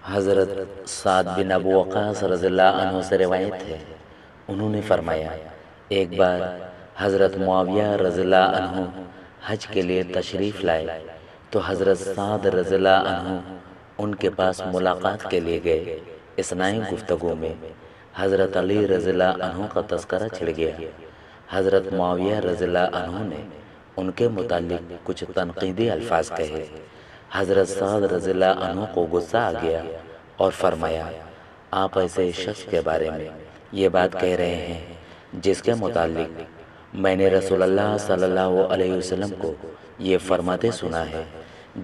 حضرت سعد بن ابو وقاص رضی اللہ عنہ سے روایت ہے، انہوں نے فرمایا ایک بار حضرت معاویہ رضی اللہ عنہ حج کے لیے تشریف لائے تو حضرت سعد رضی اللہ عنہ ان کے پاس ملاقات کے لیے گئے۔ اثناء گفتگو میں حضرت علی رضی اللہ عنہ کا تذکرہ چھڑ گیا۔ حضرت معاویہ رضی اللہ عنہ نے ان کے متعلق کچھ تنقیدی الفاظ کہے۔ حضرت سعد رضی اللہ عنہ کو غصہ آ گیا اور فرمایا آپ ایسے شخص کے بارے میں یہ بات کہہ رہے ہیں جس کے متعلق میں نے رسول اللہ صلی اللہ علیہ وسلم کو یہ فرماتے سنا ہے،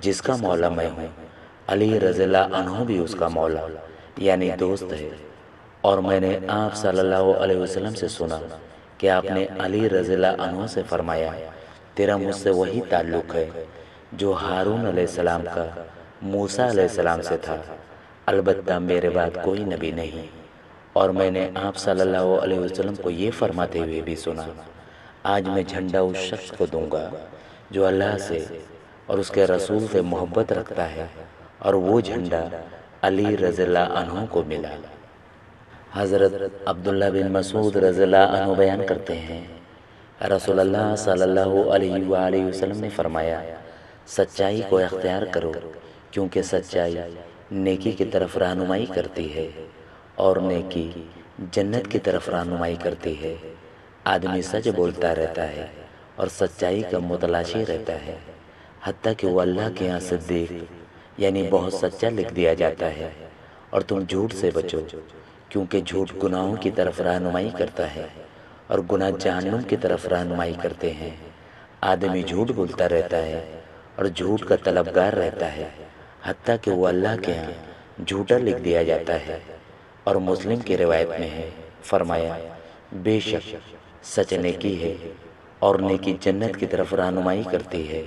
جس کا مولا میں ہوں، علی رضی اللہ عنہ بھی اس کا مولا یعنی دوست ہے، اور میں نے آپ صلی اللہ علیہ وسلم سے سنا کہ آپ نے علی رضی اللہ عنہ سے فرمایا تیرا مجھ سے وہی تعلق ہے جو ہارون علیہ السلام کا موسیٰ علیہ السلام سے تھا، البتہ میرے بعد کوئی نبی نہیں۔ اور میں نے آپ صلی اللہ علیہ وسلم کو یہ فرماتے ہوئے بھی سنا آج میں جھنڈا اس شخص کو دوں گا جو اللہ سے اور اس کے رسول سے محبت رکھتا ہے، اور وہ جھنڈا علی رضی اللہ عنہ کو ملا۔ حضرت عبداللہ بن مسعود رضی اللہ عنہ بیان کرتے ہیں رسول اللہ صلی اللہ علیہ وآلہ وسلم نے فرمایا سچائی کو اختیار کرو، کیونکہ سچائی نیکی کی طرف رہنمائی کرتی ہے اور نیکی جنت کی طرف رہنمائی کرتی ہے۔ آدمی سچ بولتا رہتا ہے اور سچائی کا متلاشی رہتا ہے، حتیٰ کہ وہ اللہ کے ہاں صدیق یعنی بہت سچا لکھ دیا جاتا ہے۔ اور تم جھوٹ سے بچو، کیونکہ جھوٹ گناہوں کی طرف رہنمائی کرتا ہے اور گناہ جہنم کی طرف رہنمائی کرتے ہیں۔ آدمی جھوٹ بولتا رہتا ہے اور جھوٹ کا طلبگار رہتا ہے، حتیٰ کہ وہ اللہ کے ہاں جھوٹا لکھ دیا جاتا ہے۔ اور مسلم کی روایت میں ہے فرمایا بے شک سچ نیکی ہے اور نیکی جنت کی طرف رہنمائی کرتی ہے،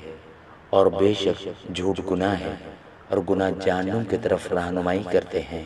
اور بے شک جھوٹ گناہ ہے اور گناہ جہنم کی طرف رہنمائی کرتے ہیں۔